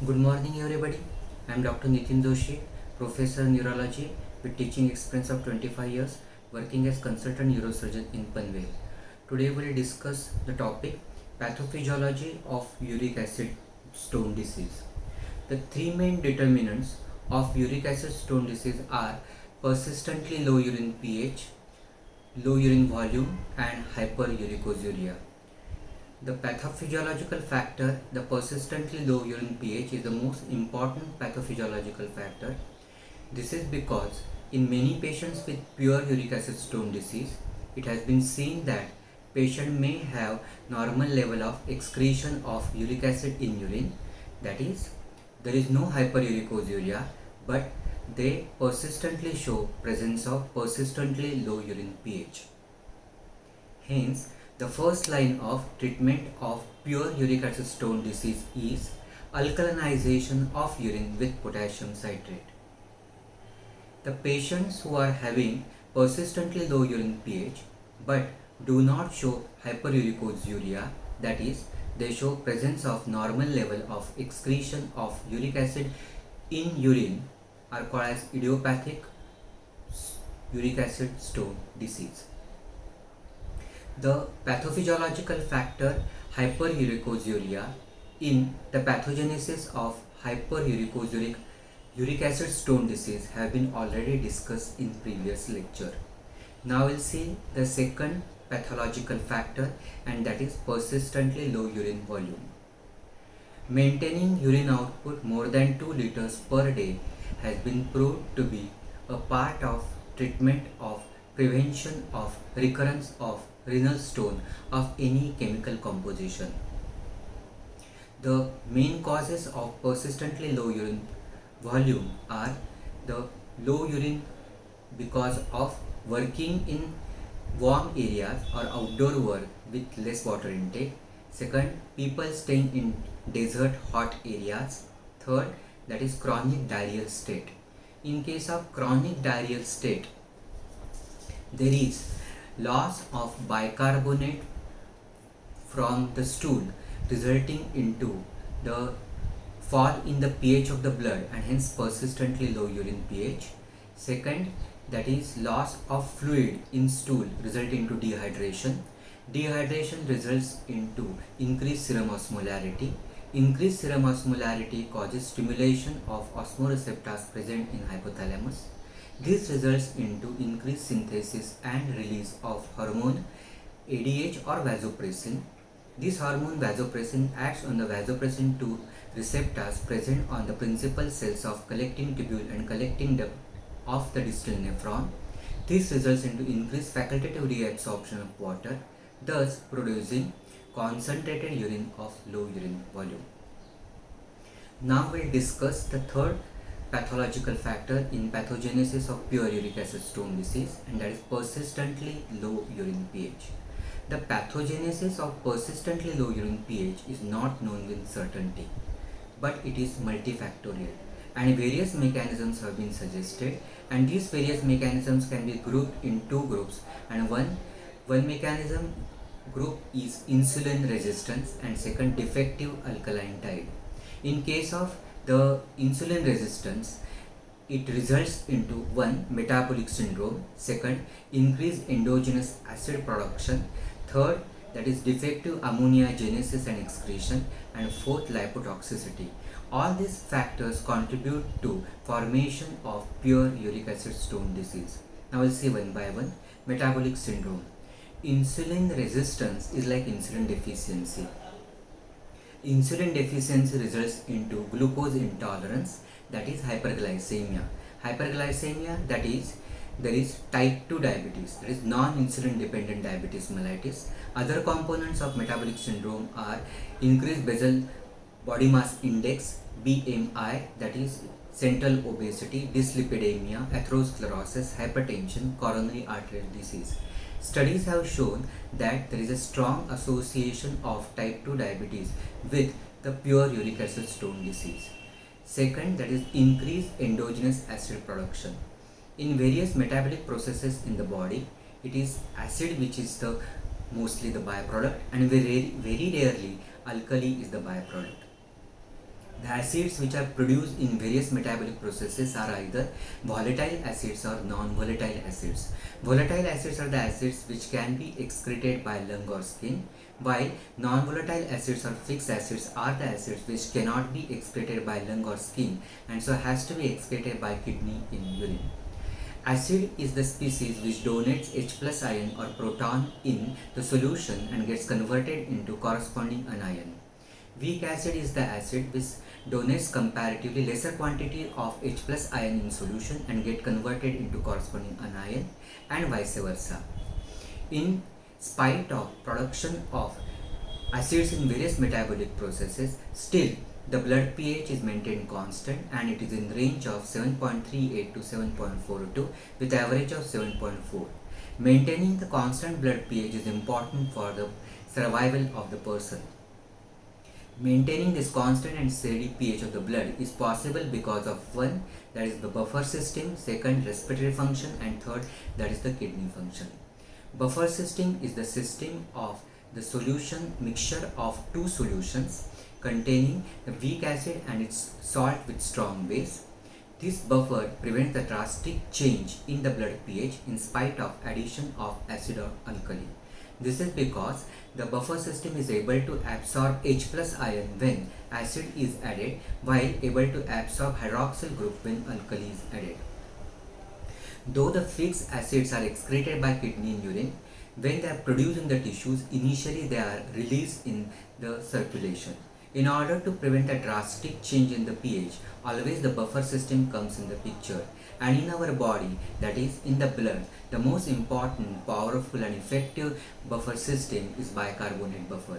Good morning, everybody. I am Dr. Nitin Doshi, Professor Neurology with teaching experience of 25 years, working as consultant neurosurgeon in Panvel. Today, we will discuss the topic pathophysiology of uric acid stone disease. The three main determinants of uric acid stone disease are persistently low urine pH, low urine volume, and hyperuricosuria. The pathophysiological factor, the persistently low urine pH, is the most important pathophysiological factor. This is because in many patients with pure uric acid stone disease, it has been seen that patient may have normal level of excretion of uric acid in urine. That is, there is no hyperuricosuria, but they persistently show presence of persistently low urine pH. Hence, the first line of treatment of pure uric acid stone disease is alkalinization of urine with potassium citrate. The patients who are having persistently low urine pH but do not show hyperuricosuria, that is, they show presence of normal level of excretion of uric acid in urine, are called as idiopathic uric acid stone disease. The pathophysiological factor hyperuricosuria in the pathogenesis of hyperuricosuric uric acid stone disease have been already discussed in previous lecture. Now we'll see the second pathological factor, and that is persistently low urine volume. Maintaining urine output more than 2 liters per day has been proved to be a part of treatment of prevention of recurrence of renal stone of any chemical composition. The main causes of persistently low urine volume are the low urine because of working in warm areas or outdoor work with less water intake. Second, people staying in desert hot areas. Third, that is chronic diarrheal state. In case of chronic diarrheal state, there is loss of bicarbonate from the stool, resulting into the fall in the pH of the blood and hence persistently low urine pH. Second, that is loss of fluid in stool resulting into dehydration. Dehydration results into increased serum osmolarity. Increased serum osmolarity causes stimulation of osmoreceptors present in hypothalamus. This results into increased synthesis and release of hormone ADH or vasopressin. This hormone vasopressin acts on the vasopressin 2 receptors present on the principal cells of collecting tubule and collecting duct of the distal nephron. This results into increased facultative reabsorption of water, thus producing concentrated urine of low urine volume. Now we'll discuss the third pathological factor in pathogenesis of pure uric acid stone disease, and that is persistently low urine pH. The pathogenesis of persistently low urine pH is not known with certainty, but it is multifactorial and various mechanisms have been suggested, and these various mechanisms can be grouped in two groups, and one mechanism group is insulin resistance and second defective alkaline tide. In case of the insulin resistance, it results into one metabolic syndrome, second increased endogenous acid production, third that is defective ammonia genesis and excretion, and fourth lipotoxicity. All these factors contribute to formation of pure uric acid stone disease. Now we'll see one by one. Metabolic syndrome. Insulin resistance is like insulin deficiency. Insulin deficiency results into glucose intolerance, that is hyperglycemia. Hyperglycemia, that is, there is type 2 diabetes, that is non-insulin dependent diabetes mellitus. Other components of metabolic syndrome are increased basal body mass index, BMI, that is central obesity, dyslipidemia, atherosclerosis, hypertension, coronary arterial disease. Studies have shown that there is a strong association of type 2 diabetes with the pure uric acid stone disease. Second, that is increased endogenous acid production. In various metabolic processes in the body, it is acid which is the mostly the byproduct, and very rarely alkali is the byproduct. The acids which are produced in various metabolic processes are either volatile acids or non-volatile acids. Volatile acids are the acids which can be excreted by lung or skin, while non-volatile acids or fixed acids are the acids which cannot be excreted by lung or skin and so has to be excreted by kidney in urine. Acid is the species which donates H plus ion or proton in the solution and gets converted into corresponding anion. Weak acid is the acid which donates comparatively lesser quantity of H plus ion in solution and get converted into corresponding anion, and vice versa. In spite of production of acids in various metabolic processes, still the blood pH is maintained constant and it is in range of 7.38 to 7.42 with average of 7.4. Maintaining the constant blood pH is important for the survival of the person. Maintaining this constant and steady pH of the blood is possible because of one, that is the buffer system, second respiratory function, and third, that is the kidney function. Buffer system is the system of the solution mixture of two solutions containing the weak acid and its salt with strong base. This buffer prevents the drastic change in the blood pH in spite of addition of acid or alkali. This is because the buffer system is able to absorb H plus ion when acid is added, while able to absorb hydroxyl group when alkali is added. Though the fixed acids are excreted by kidney in urine, when they are produced in the tissues, initially they are released in the circulation. In order to prevent a drastic change in the pH, always the buffer system comes in the picture. And in our body, that is in the blood, the most important, powerful and effective buffer system is bicarbonate buffer.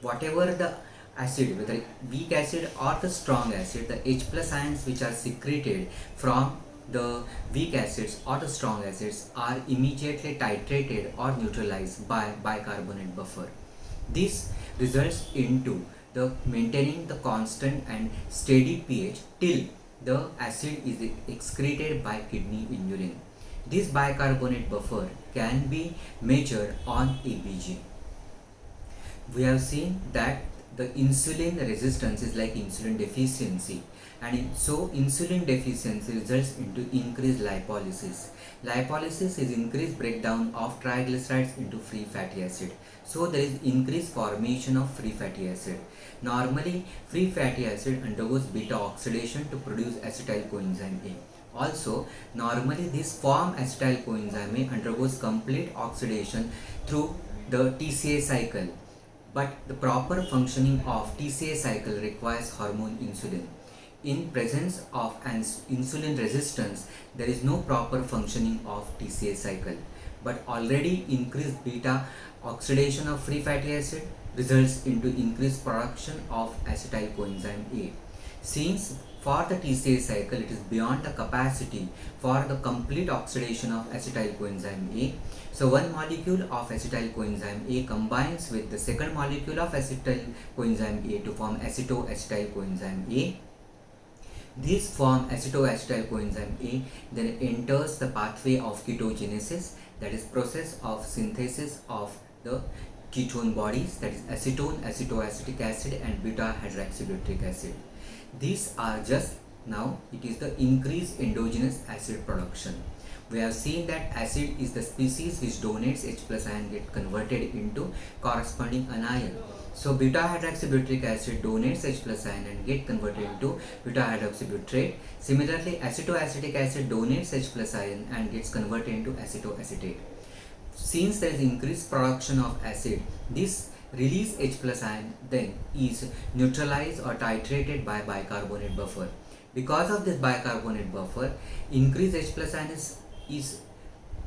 Whatever the acid, whether weak acid or the strong acid, the H plus ions which are secreted from the weak acids or the strong acids are immediately titrated or neutralized by bicarbonate buffer. This results into the maintaining the constant and steady pH till the acid is excreted by kidney in urine. This bicarbonate buffer can be measured on ABG. We have seen that the insulin resistance is like insulin deficiency, and so insulin deficiency results into increased lipolysis. Lipolysis is increased breakdown of triglycerides into free fatty acid. So there is increased formation of free fatty acid. Normally, free fatty acid undergoes beta oxidation to produce acetyl coenzyme A. Also, normally this form acetyl coenzyme A undergoes complete oxidation through the TCA cycle. But the proper functioning of TCA cycle requires hormone insulin. In presence of an insulin resistance, there is no proper functioning of TCA cycle. But already increased beta oxidation of free fatty acid results into increased production of acetyl coenzyme A. Since for the TCA cycle it is beyond the capacity for the complete oxidation of acetyl coenzyme A, so one molecule of acetyl coenzyme A combines with the second molecule of acetyl coenzyme A to form acetoacetyl coenzyme A. This form acetoacetyl coenzyme A then enters the pathway of ketogenesis, that is process of synthesis of the ketone bodies, that is acetone, acetoacetic acid and beta hydroxybutyric acid. These are just now it is the increased endogenous acid production. We have seen that acid is the species which donates H plus ion get converted into corresponding anion. So beta hydroxybutyric acid donates H plus ion and get converted into beta hydroxybutyrate. Similarly, acetoacetic acid donates H plus ion and gets converted into acetoacetate. Since there is increased production of acid, this release H plus ion then is neutralized or titrated by bicarbonate buffer. Because of this bicarbonate buffer, increased H plus ion is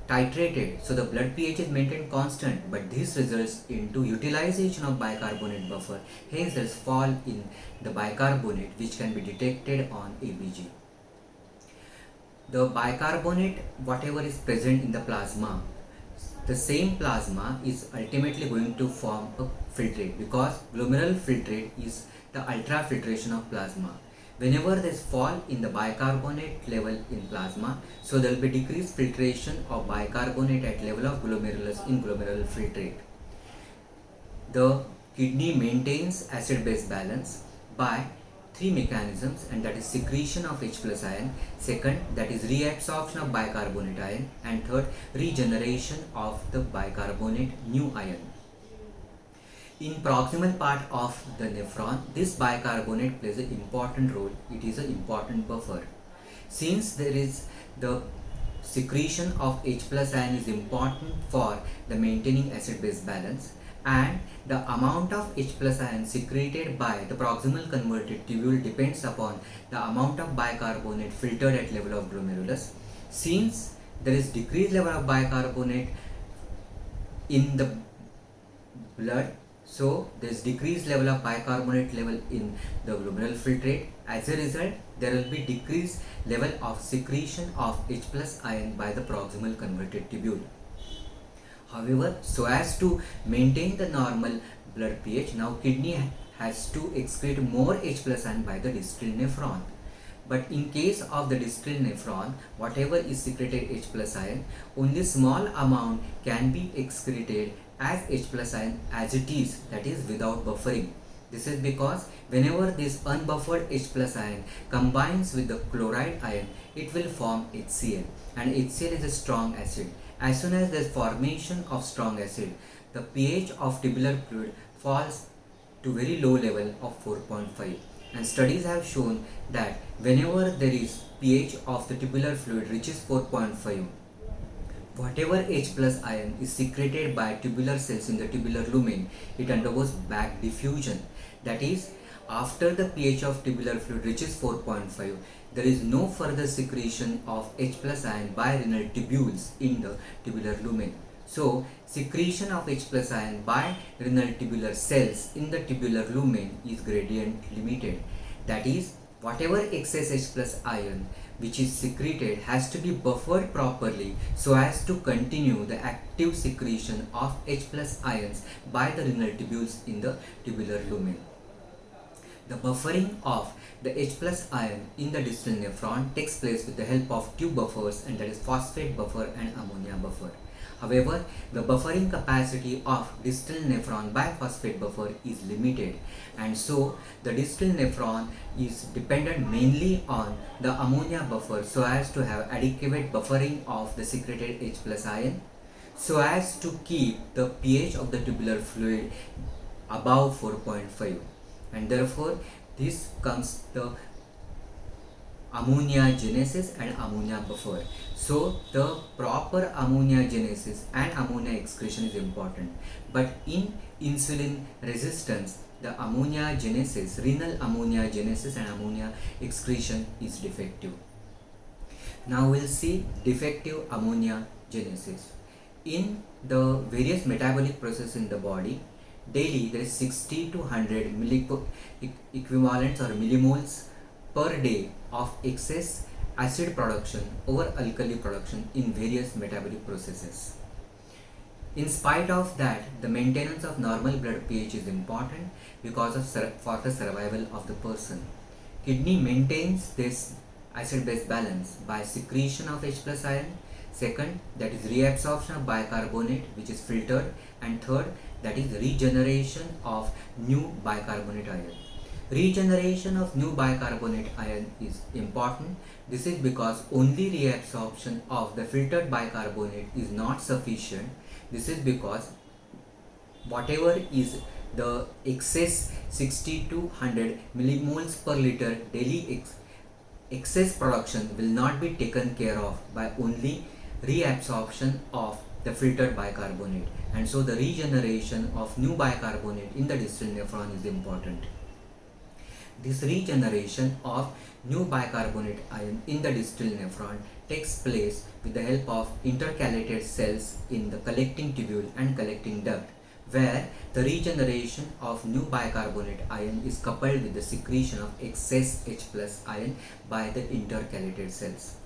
titrated, so the blood pH is maintained constant, but this results into utilization of bicarbonate buffer. Hence there is fall in the bicarbonate which can be detected on ABG. The bicarbonate, whatever is present in the plasma, the same plasma is ultimately going to form a filtrate, because glomerular filtrate is the ultrafiltration of plasma. Whenever there is fall in the bicarbonate level in plasma, so there will be decreased filtration of bicarbonate at level of glomerulus in glomerular filtrate. The kidney maintains acid-base balance by three mechanisms, and that is secretion of H plus ion, second that is reabsorption of bicarbonate ion, and third regeneration of the bicarbonate new ion. In proximal part of the nephron, this bicarbonate plays an important role. It is an important buffer. Since there is the secretion of H plus ion is important for the maintaining acid-base balance, and the amount of H plus ion secreted by the proximal converted tubule depends upon the amount of bicarbonate filtered at level of glomerulus. Since there is decreased level of bicarbonate in the blood, so there is decreased level of bicarbonate level in the glomerular filtrate. As a result, there will be decreased level of secretion of H plus ion by the proximal converted tubule. However, so as to maintain the normal blood pH, now kidney has to excrete more H plus ion by the distal nephron. But in case of the distal nephron, whatever is secreted H plus ion, only small amount can be excreted as H plus ion as it is, that is without buffering. This is because whenever this unbuffered H plus ion combines with the chloride ion, it will form HCl, and HCl is a strong acid. As soon as there is formation of strong acid, the pH of tubular fluid falls to very low level of 4.5, and studies have shown that whenever there is pH of the tubular fluid reaches 4.5, whatever H plus ion is secreted by tubular cells in the tubular lumen, it undergoes back diffusion. That is, after the pH of tubular fluid reaches 4.5, there is no further secretion of H plus ion by renal tubules in the tubular lumen. So, secretion of H plus ion by renal tubular cells in the tubular lumen is gradient limited. That is, whatever excess H plus ion which is secreted has to be buffered properly so as to continue the active secretion of H plus ions by the renal tubules in the tubular lumen. The buffering of the H plus ion in the distal nephron takes place with the help of two buffers, and that is phosphate buffer and ammonia buffer. However, the buffering capacity of distal nephron by phosphate buffer is limited, and so the distal nephron is dependent mainly on the ammonia buffer so as to have adequate buffering of the secreted H plus ion, so as to keep the pH of the tubular fluid above 4.5, and therefore this comes the ammonia genesis and ammonia buffer. So the proper ammonia genesis and ammonia excretion is important, but in insulin resistance, the ammonia genesis, renal ammonia genesis and ammonia excretion is defective. Now we'll see defective ammonia genesis. In the various metabolic processes in the body, daily there is 60 to 100 equivalents or millimoles per day of excess acid production over alkali production in various metabolic processes. In spite of that, the maintenance of normal blood pH is important because of for the survival of the person. Kidney maintains this acid-base balance by secretion of H plus ion, second that is reabsorption of bicarbonate which is filtered, and third that is regeneration of new bicarbonate ion. Regeneration of new bicarbonate ion is important. This is because only reabsorption of the filtered bicarbonate is not sufficient. This is because whatever is the excess 60 to 100 millimoles per liter daily excess production will not be taken care of by only reabsorption of the filtered bicarbonate, and so the regeneration of new bicarbonate in the distal nephron is important. This regeneration of new bicarbonate ion in the distal nephron takes place with the help of intercalated cells in the collecting tubule and collecting duct, where the regeneration of new bicarbonate ion is coupled with the secretion of excess H plus ion by the intercalated cells.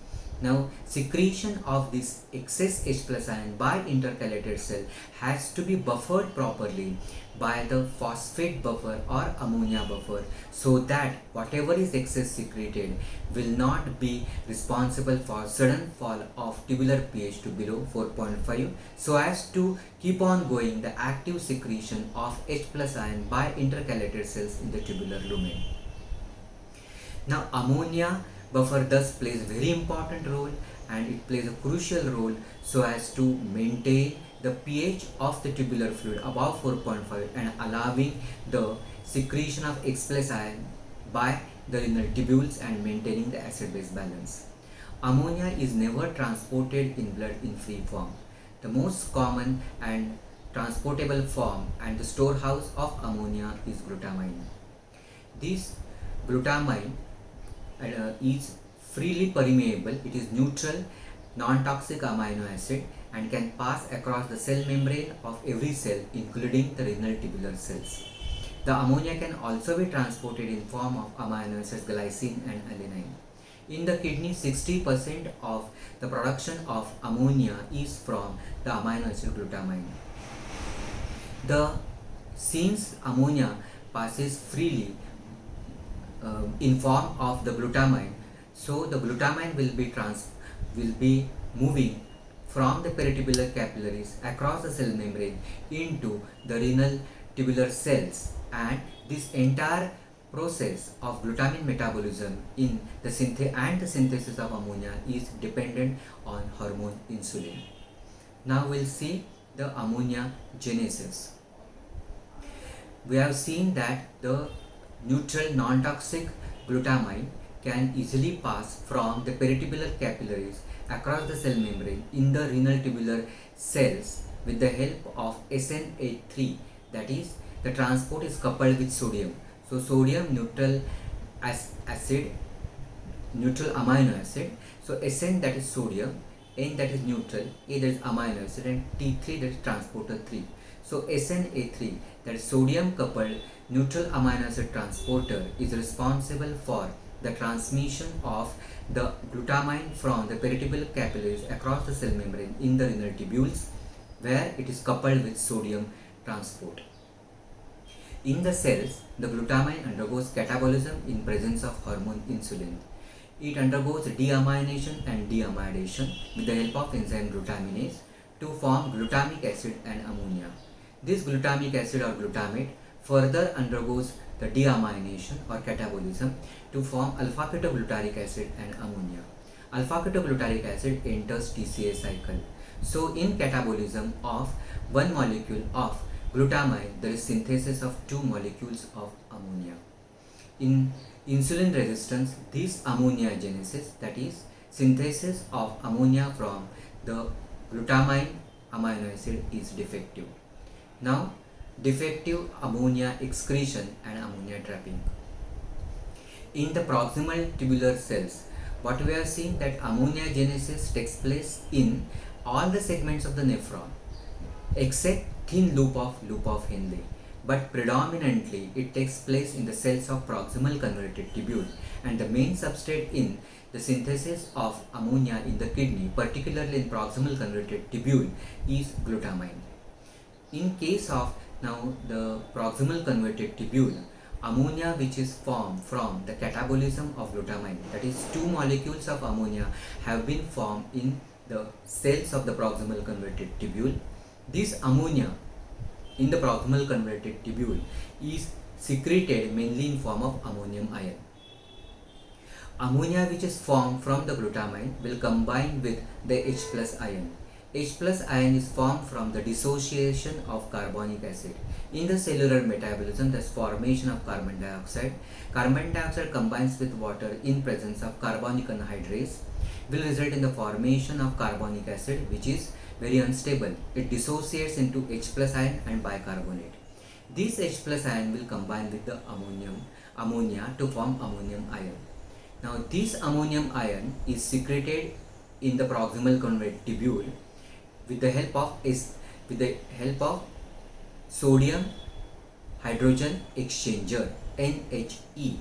Now, secretion of this excess H plus ion by intercalated cell has to be buffered properly by the phosphate buffer or ammonia buffer, so that whatever is excess secreted will not be responsible for sudden fall of tubular pH to below 4.5, so as to keep on going the active secretion of H plus ion by intercalated cells in the tubular lumen. Now ammonia buffer thus plays a very important role, and it plays a crucial role so as to maintain the pH of the tubular fluid above 4.5 and allowing the secretion of H plus ion by the renal tubules and maintaining the acid-base balance. Ammonia is never transported in blood in free form. The most common and transportable form and the storehouse of ammonia is glutamine. This glutamine is freely permeable. It is neutral, non-toxic amino acid and can pass across the cell membrane of every cell, including the renal tubular cells. The ammonia can also be transported in form of amino acids glycine and alanine. In the kidney, 60% of the production of ammonia is from the amino acid glutamine. Since ammonia passes freely in form of the glutamine, so the glutamine will be moving from the peritubular capillaries across the cell membrane into the renal tubular cells, and this entire process of glutamine metabolism in the synthesis of ammonia is dependent on hormone insulin. Now we'll see the ammonia genesis. We have seen that the neutral non-toxic glutamine can easily pass from the peritubular capillaries across the cell membrane in the renal tubular cells with the help of SN83, that is, the transport is coupled with sodium. So sodium neutral acid, neutral amino acid. So SN, that is sodium, N, that is neutral, A, that is amino acid, and T3, that is transporter 3. So SNA3, that is sodium coupled neutral amino acid transporter, is responsible for the transmission of the glutamine from the peritubular capillaries across the cell membrane in the renal tubules, where it is coupled with sodium transport. In the cells, the glutamine undergoes catabolism in presence of hormone insulin. It undergoes deamination and deamidation with the help of enzyme glutaminase to form glutamic acid and ammonia. This glutamic acid or glutamate further undergoes the deamination or catabolism to form alpha-ketoglutarate acid and ammonia. Alpha-ketoglutarate acid enters TCA cycle. So in catabolism of one molecule of glutamine, there is synthesis of two molecules of ammonia. In insulin resistance, this ammoniogenesis, that is synthesis of ammonia from the glutamine amino acid, is defective. Now, defective ammonia excretion and ammonia trapping. In the proximal tubular cells, what we have seen that ammoniogenesis takes place in all the segments of the nephron except thin loop of Henle, but predominantly it takes place in the cells of proximal converted tubule, and the main substrate in the synthesis of ammonia in the kidney, particularly in proximal converted tubule, is glutamine. In case of now the proximal converted tubule, ammonia which is formed from the catabolism of glutamine, that is two molecules of ammonia have been formed in the cells of the proximal converted tubule. This ammonia in the proximal converted tubule is secreted mainly in form of ammonium ion. Ammonia which is formed from the glutamine will combine with the H plus ion. H plus ion is formed from the dissociation of carbonic acid. In the cellular metabolism, there is formation of carbon dioxide. Carbon dioxide combines with water in presence of carbonic anhydrase, will result in the formation of carbonic acid, which is very unstable. It dissociates into H plus ion and bicarbonate. This H plus ion will combine with the ammonia to form ammonium ion. Now this ammonium ion is secreted in the proximal converted tubule with the help of sodium hydrogen exchanger, NHE,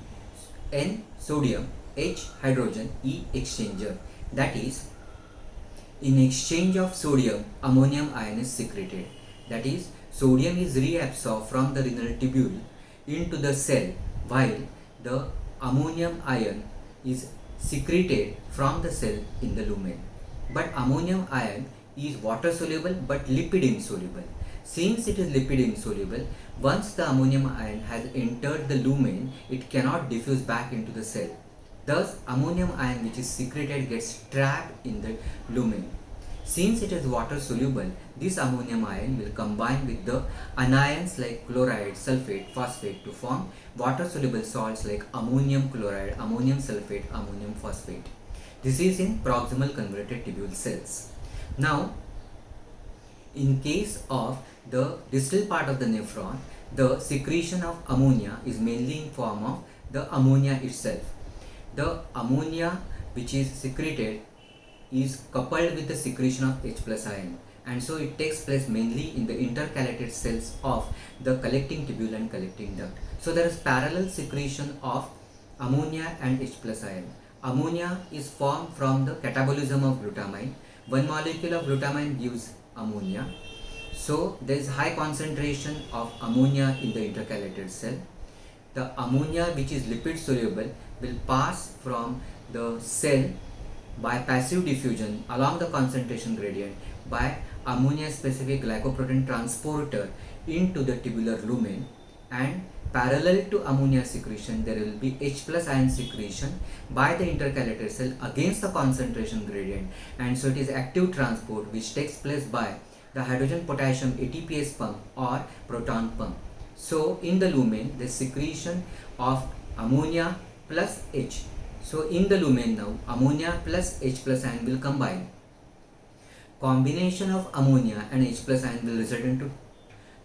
N sodium, H hydrogen, E exchanger. That is, in exchange of sodium, ammonium ion is secreted. That is, sodium is reabsorbed from the renal tubule into the cell, while the ammonium ion is secreted from the cell in the lumen. But ammonium ion is water soluble but lipid insoluble. Since it is lipid insoluble, once the ammonium ion has entered the lumen, it cannot diffuse back into the cell. Thus, ammonium ion which is secreted gets trapped in the lumen. Since it is water soluble, this ammonium ion will combine with the anions like chloride, sulfate, phosphate to form water soluble salts like ammonium chloride, ammonium sulfate, ammonium phosphate. This is in proximal converted tubule cells. Now, in case of the distal part of the nephron, the secretion of ammonia is mainly in form of the ammonia itself. The ammonia which is secreted is coupled with the secretion of H plus ion, and so it takes place mainly in the intercalated cells of the collecting tubule and collecting duct. So there is parallel secretion of ammonia and H plus ion. Ammonia is formed from the catabolism of glutamine. One molecule of glutamine gives ammonia. So there is high concentration of ammonia in the intercalated cell. The ammonia which is lipid soluble will pass from the cell by passive diffusion along the concentration gradient by ammonia specific glycoprotein transporter into the tubular lumen, and parallel to ammonia secretion there will be H plus ion secretion by the intercalated cell against the concentration gradient, and so it is active transport which takes place by the hydrogen potassium ATPase pump or proton pump. So in the lumen the secretion of ammonia plus H. So in the lumen now ammonia plus H plus ion will combine. Combination of ammonia and H plus ion will result into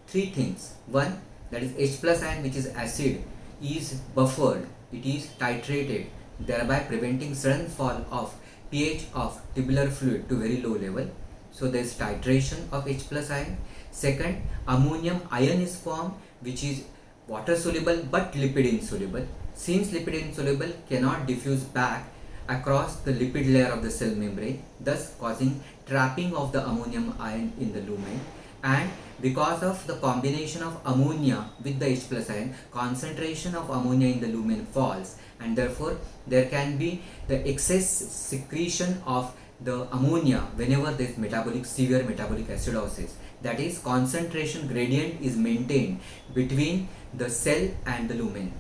three things. One, that is H plus ion which is acid is buffered, it is titrated, thereby preventing sudden fall of pH of tubular fluid to very low level. So there is titration of H plus ion. Second, ammonium ion is formed which is water soluble but lipid insoluble. Since lipid insoluble cannot diffuse back across the lipid layer of the cell membrane, thus causing trapping of the ammonium ion in the lumen, and because of the combination of ammonia with the H plus ion, concentration of ammonia in the lumen falls, and therefore there can be the excess secretion of the ammonia whenever there is severe metabolic acidosis. That is, concentration gradient is maintained between the cell and the lumen.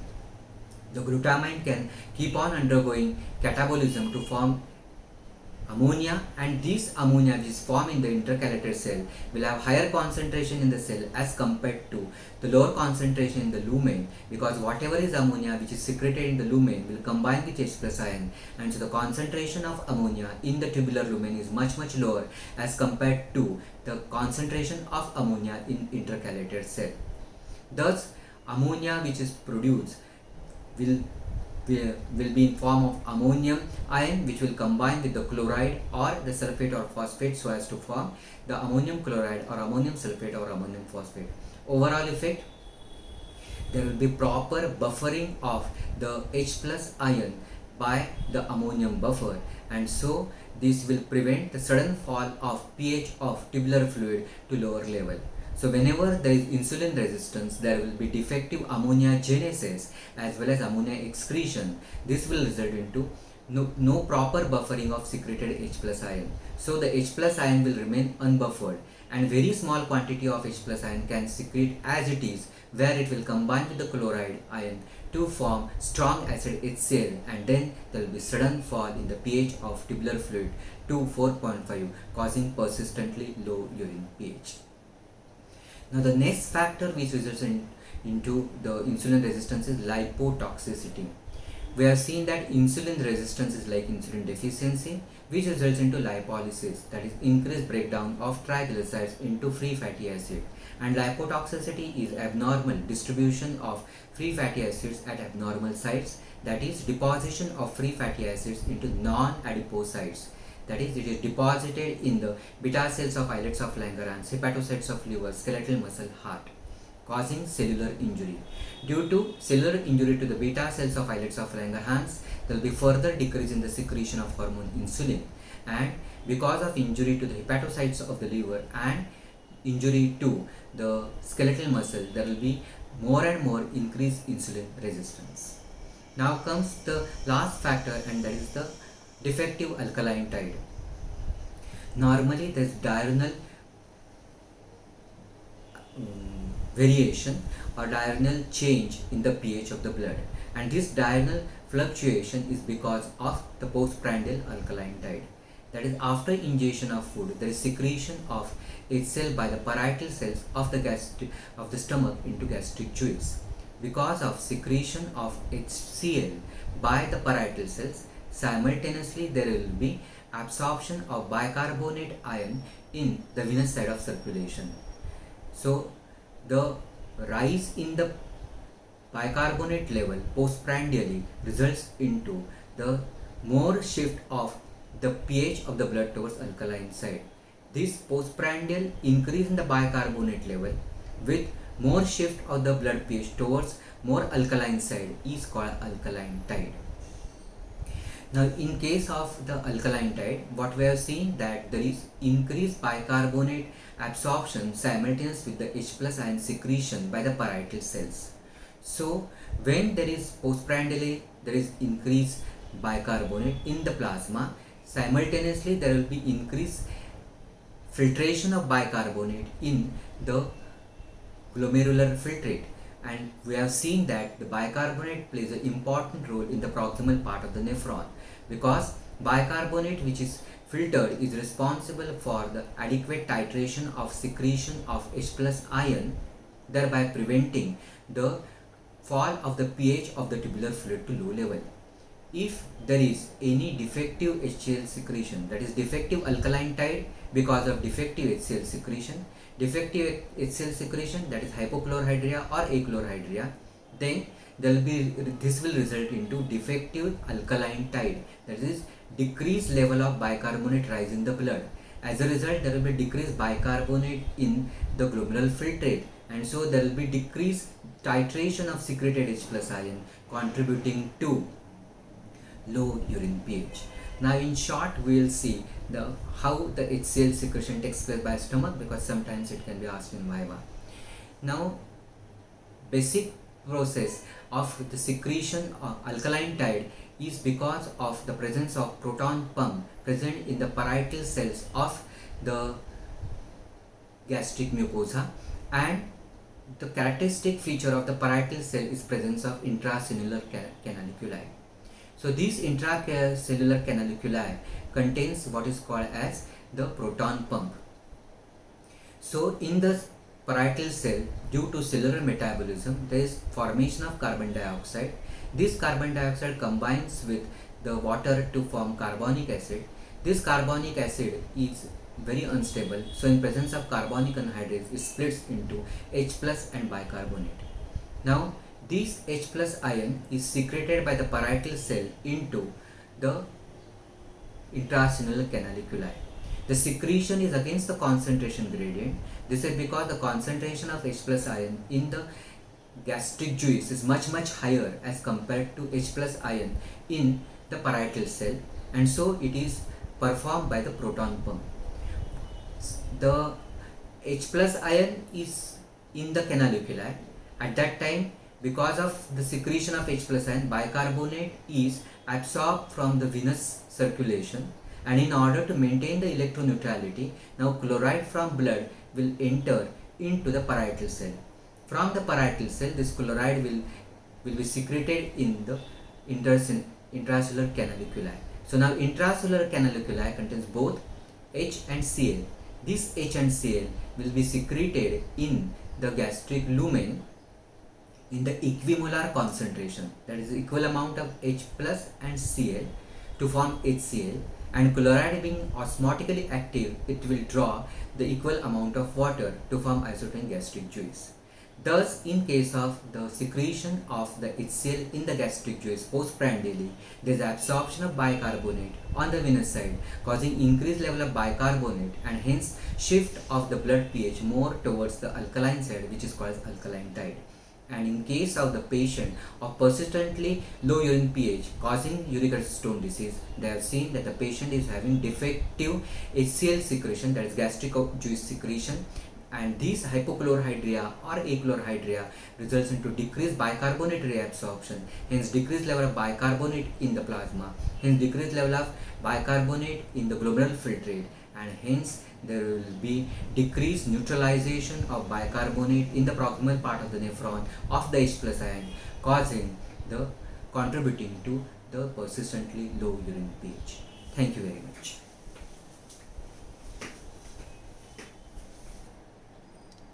The glutamine can keep on undergoing catabolism to form ammonia, and this ammonia which is formed in the intercalated cell will have higher concentration in the cell as compared to the lower concentration in the lumen, because whatever is ammonia which is secreted in the lumen will combine with H plus ion, and so the concentration of ammonia in the tubular lumen is much lower as compared to the concentration of ammonia in intercalated cell. Thus ammonia which is produced will be in form of ammonium ion which will combine with the chloride or the sulfate or phosphate so as to form the ammonium chloride or ammonium sulfate or ammonium phosphate. Overall effect, there will be proper buffering of the H plus ion by the ammonium buffer, and so this will prevent the sudden fall of pH of tubular fluid to lower level. So whenever there is insulin resistance, there will be defective ammonia genesis as well as ammonia excretion. This will result into no proper buffering of secreted H plus ion. So the H plus ion will remain unbuffered, and very small quantity of H plus ion can secrete as it is, where it will combine with the chloride ion to form strong acid HCl, and then there will be sudden fall in the pH of tubular fluid to 4.5, causing persistently low urine pH. Now the next factor which results into the insulin resistance is lipotoxicity. We have seen that insulin resistance is like insulin deficiency, which results into lipolysis, that is increased breakdown of triglycerides into free fatty acid, and lipotoxicity is abnormal distribution of free fatty acids at abnormal sites, that is deposition of free fatty acids into non-adipose sites. That is, it is deposited in the beta cells of islets of Langerhans, hepatocytes of liver, skeletal muscle, heart, causing cellular injury. Due to cellular injury to the beta cells of islets of Langerhans, there will be further decrease in the secretion of hormone insulin, and because of injury to the hepatocytes of the liver and injury to the skeletal muscle, there will be more and more increased insulin resistance. Now comes the last factor, and that is the defective alkaline tide. Normally there is diurnal variation or diurnal change in the pH of the blood, and this diurnal fluctuation is because of the postprandial alkaline tide. That is, after ingestion of food, there is secretion of HCl by the parietal cells of the stomach into gastric juice. Because of secretion of HCl by the parietal cells, simultaneously there will be absorption of bicarbonate ion in the venous side of circulation. So the rise in the bicarbonate level postprandially results into the more shift of the pH of the blood towards alkaline side. This postprandial increase in the bicarbonate level with more shift of the blood pH towards more alkaline side is called alkaline tide. Now in case of the alkaline tide, what we have seen that there is increased bicarbonate absorption simultaneous with the H plus ion secretion by the parietal cells. So when there is postprandially there is increased bicarbonate in the plasma, simultaneously there will be increased filtration of bicarbonate in the glomerular filtrate, and we have seen that the bicarbonate plays an important role in the proximal part of the nephron, because bicarbonate which is filtered is responsible for the adequate titration of secretion of H plus ion, thereby preventing the fall of the pH of the tubular fluid to low level. If there is any defective HCl secretion, that is defective alkaline tide because of defective HCl secretion, defective HCl secretion, that is hypochlorhydria or achlorhydria, then this will result into defective alkaline tide, that is decreased level of bicarbonate rise in the blood. As a result, there will be decreased bicarbonate in the glomerular filtrate, and so there will be decreased titration of secreted H plus ion, contributing to low urine pH. Now in short, we will see how the HCl secretion takes place by stomach, because sometimes it can be asked in viva. Now basic process of the secretion of alkaline tide is because of the presence of proton pump present in the parietal cells of the gastric mucosa, and the characteristic feature of the parietal cell is presence of intracellular canaliculi. So these intracellular canaliculi contains what is called as the proton pump. So in the parietal cell, due to cellular metabolism, there is formation of carbon dioxide. This carbon dioxide combines with the water to form carbonic acid. This carbonic acid is very unstable, so in presence of carbonic anhydrase, it splits into H plus and bicarbonate. Now this H plus ion is secreted by the parietal cell into the intracellular canaliculi. The secretion is against the concentration gradient. This is because the concentration of H plus ion in the gastric juice is much higher as compared to H plus ion in the parietal cell, and so it is performed by the proton pump. The H plus ion is in the canaliculi. At that time, because of the secretion of H plus ion, bicarbonate is absorbed from the venous circulation, and in order to maintain the electroneutrality, now chloride from blood will enter into the parietal cell. From the parietal cell, this chloride will be secreted in the intracellular canaliculi. So now intracellular canaliculi contains both H and Cl. This H and Cl will be secreted in the gastric lumen in the equimolar concentration, that is the equal amount of H plus and Cl to form HCl, and chloride being osmotically active, it will draw the equal amount of water to form isotonic gastric juice. Thus, in case of the secretion of the HCl in the gastric juice postprandially, there is absorption of bicarbonate on the venous side, causing increased level of bicarbonate and hence shift of the blood pH more towards the alkaline side, which is called alkaline tide. And in case of the patient of persistently low urine pH causing uric acid stone disease, they have seen that the patient is having defective HCl secretion, that is gastric juice secretion, and these hypochlorhydria or achlorhydria results into decreased bicarbonate reabsorption, hence decreased level of bicarbonate in the plasma, hence decreased level of bicarbonate in the glomerular filtrate, and hence there will be decreased neutralization of bicarbonate in the proximal part of the nephron of the H plus ion, causing the contributing to the persistently low urine pH. Thank you very much.